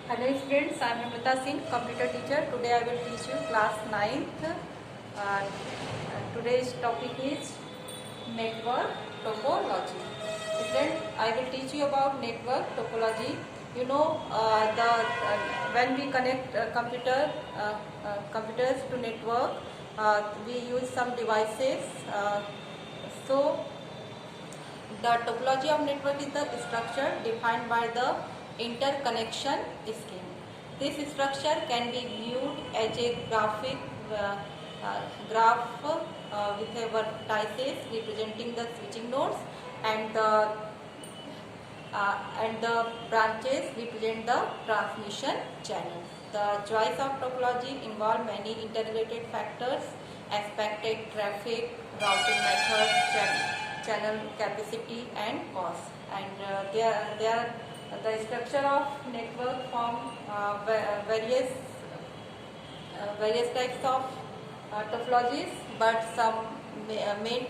Hello students, I am Amrita Singh, computer teacher. Today I will teach you class 9th. Today's topic is network topology. Students, I will teach you about network topology. You know, when we connect computers to network, we use some devices. So the topology of network is the structure defined by the interconnection scheme. This structure can be viewed as a graphic graph with a vertices representing the switching nodes and the branches represent the transmission channels. The choice of topology involve many interrelated factors: expected traffic, routing methods, channel capacity, and cost. And the structure of network form various types of topologies, but some main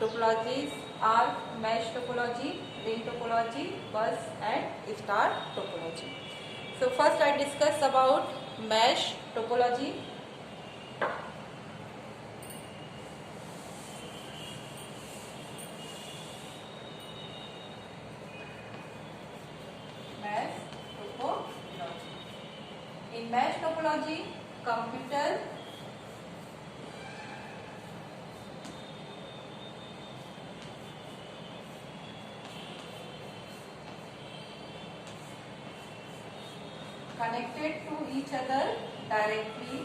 topologies are mesh topology, ring topology, bus, and star topology. So first I discuss about mesh topology. In mesh topology, computer connected to each other directly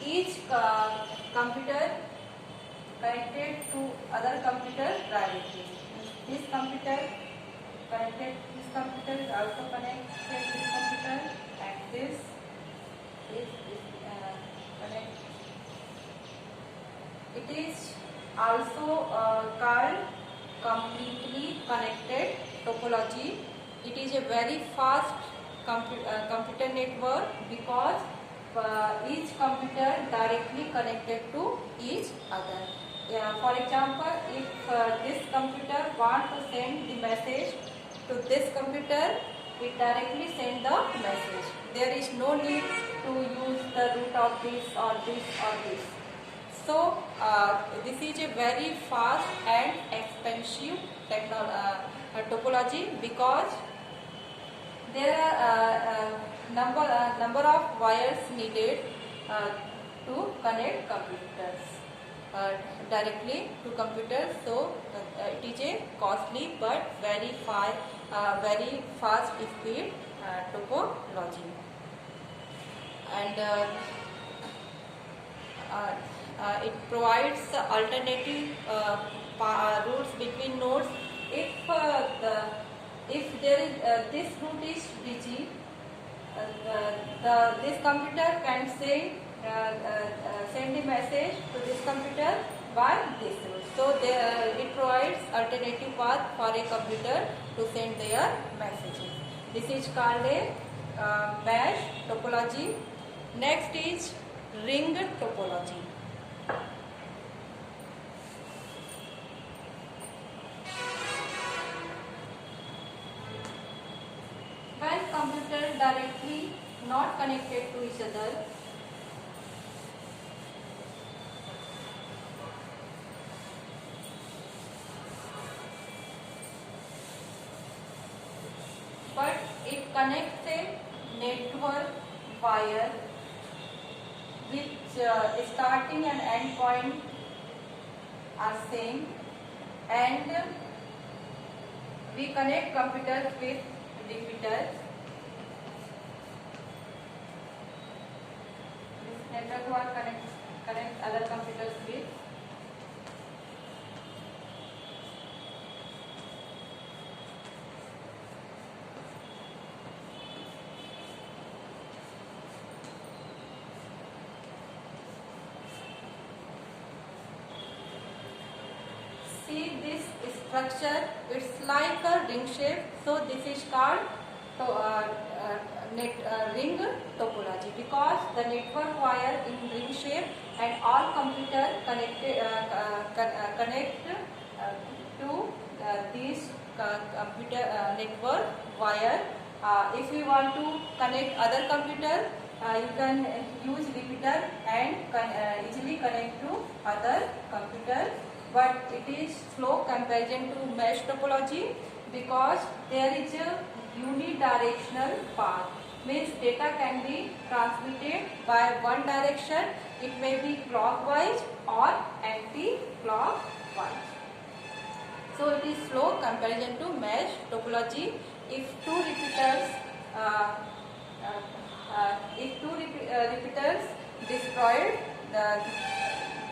each computer connected to other computer directly. This computer connected, this computer is also connected to this computer, and this is connect. It is also called completely connected topology. It is a very fast computer network because each computer directly connected to each other. For example, if this computer wants to send the message to this computer, it directly sends the message. There is no need to use the root of this or this or this. So this is a very fast and expensive topology because there are number of wires needed to connect computers directly to computers. So it is a costly but very fast speed topology, and it provides alternative routes between nodes. If there is this route is busy, this computer can send the message to this computer by this route. So it provides alternative path for a computer to send their messages. This is called a mesh topology. Next is ring topology. When computers directly not connected to each other, but it connects a network wire which starting and end point are same, and we connect computers with repeaters. This network wire connect other computers with see this structure. It's like a ring shape. So this is called ring topology because the network wire in ring shape and all computer connect to this computer network wire. If you want to connect other computer, you can use repeater and easily connect to other computer, but it is slow comparison to mesh topology because there is a unidirectional path. Means data can be transmitted by one direction. It may be clockwise or anti-clockwise. So it is slow comparison to mesh topology. If two repeaters destroyed,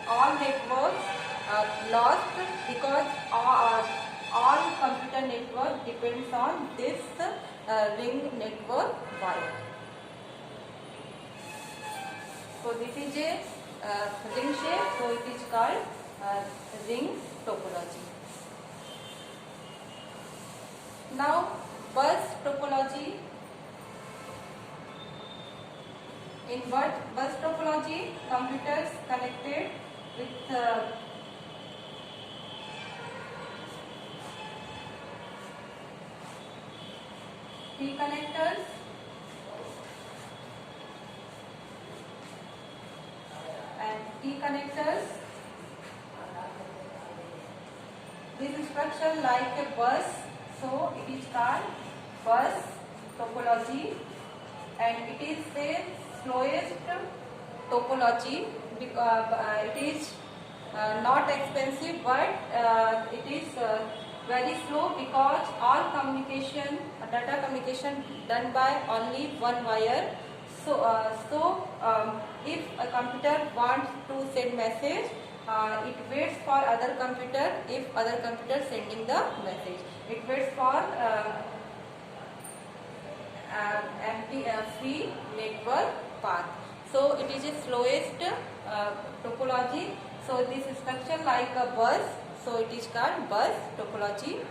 all networks lost because all computer network depends on this ring network wire. So this is a ring shape, so it is called ring topology. Now bus topology. In bus topology, computers connected with T connectors and T connectors. This is structure like a bus, so it is called bus topology, and it is the slowest topology because it is not expensive, but it is very slow because all communication, data communication done by only one wire. So if a computer wants to send message, it waits for other computer. If other computer sending the message, it waits for free network path. So it is the slowest topology. So this is structure like a bus, so it is called bus topology.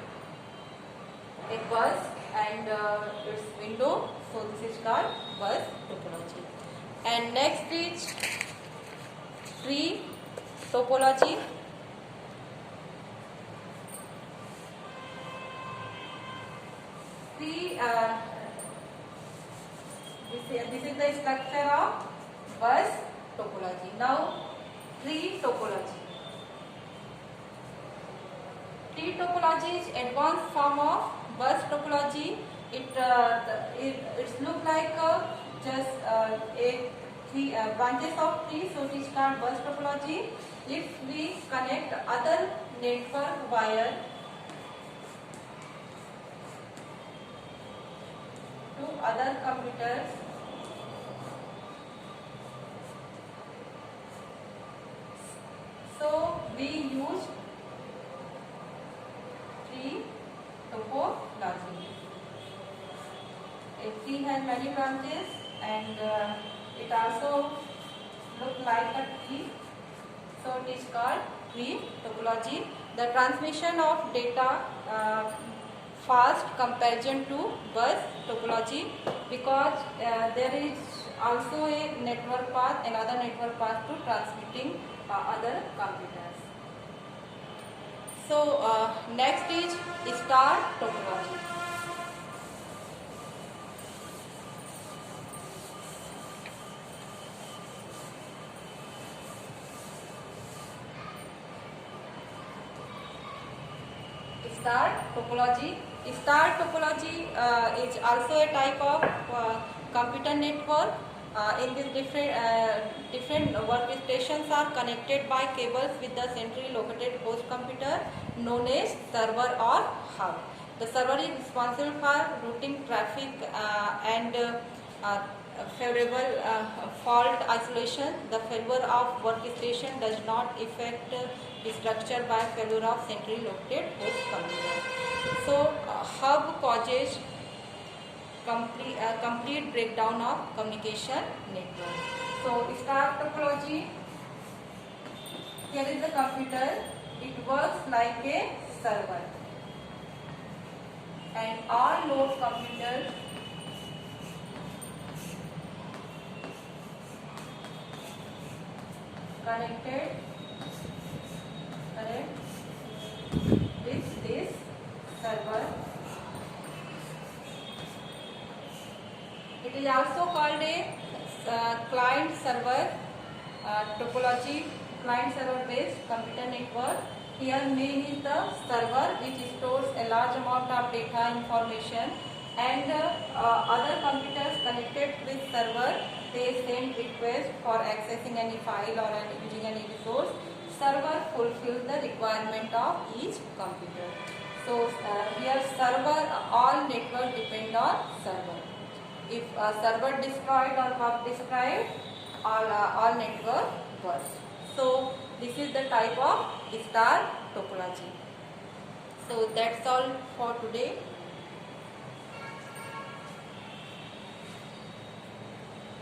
A bus and its window, so this is called bus topology. And next is tree topology. Tree, this is the structure of bus topology. Now tree topology. Tree topology is advanced form of bus topology. It looks like just a three branches of tree, so it is called bus topology. If we connect other network wire to other computers, so we use tree topology. A tree has many branches and it also looks like a tree, so it is called tree topology. The transmission of data fast comparison to bus topology because there is also a network path, another network path to transmitting other computers. So next is star topology. Star topology. Star topology is also a type of computer network. In this different workstations are connected by cables with the centrally located host computer known as server or hub. The server is responsible for routing traffic and favorable fault isolation. The failure of workstation does not affect the structure by failure of centrally located host computer. So hub causes complete breakdown of communication network. So star topology, here is the computer, it works like a server and all node computers connected It is also called a client server topology, client server based computer network. Here main is the server which stores a large amount of data information, and other computers connected with server, they send request for accessing any file or using any resource. Server fulfills the requirement of each computer. So here server, all network depend on server. If server destroyed or hub destroyed, all network burst. So this is the type of star topology. So that's all for today.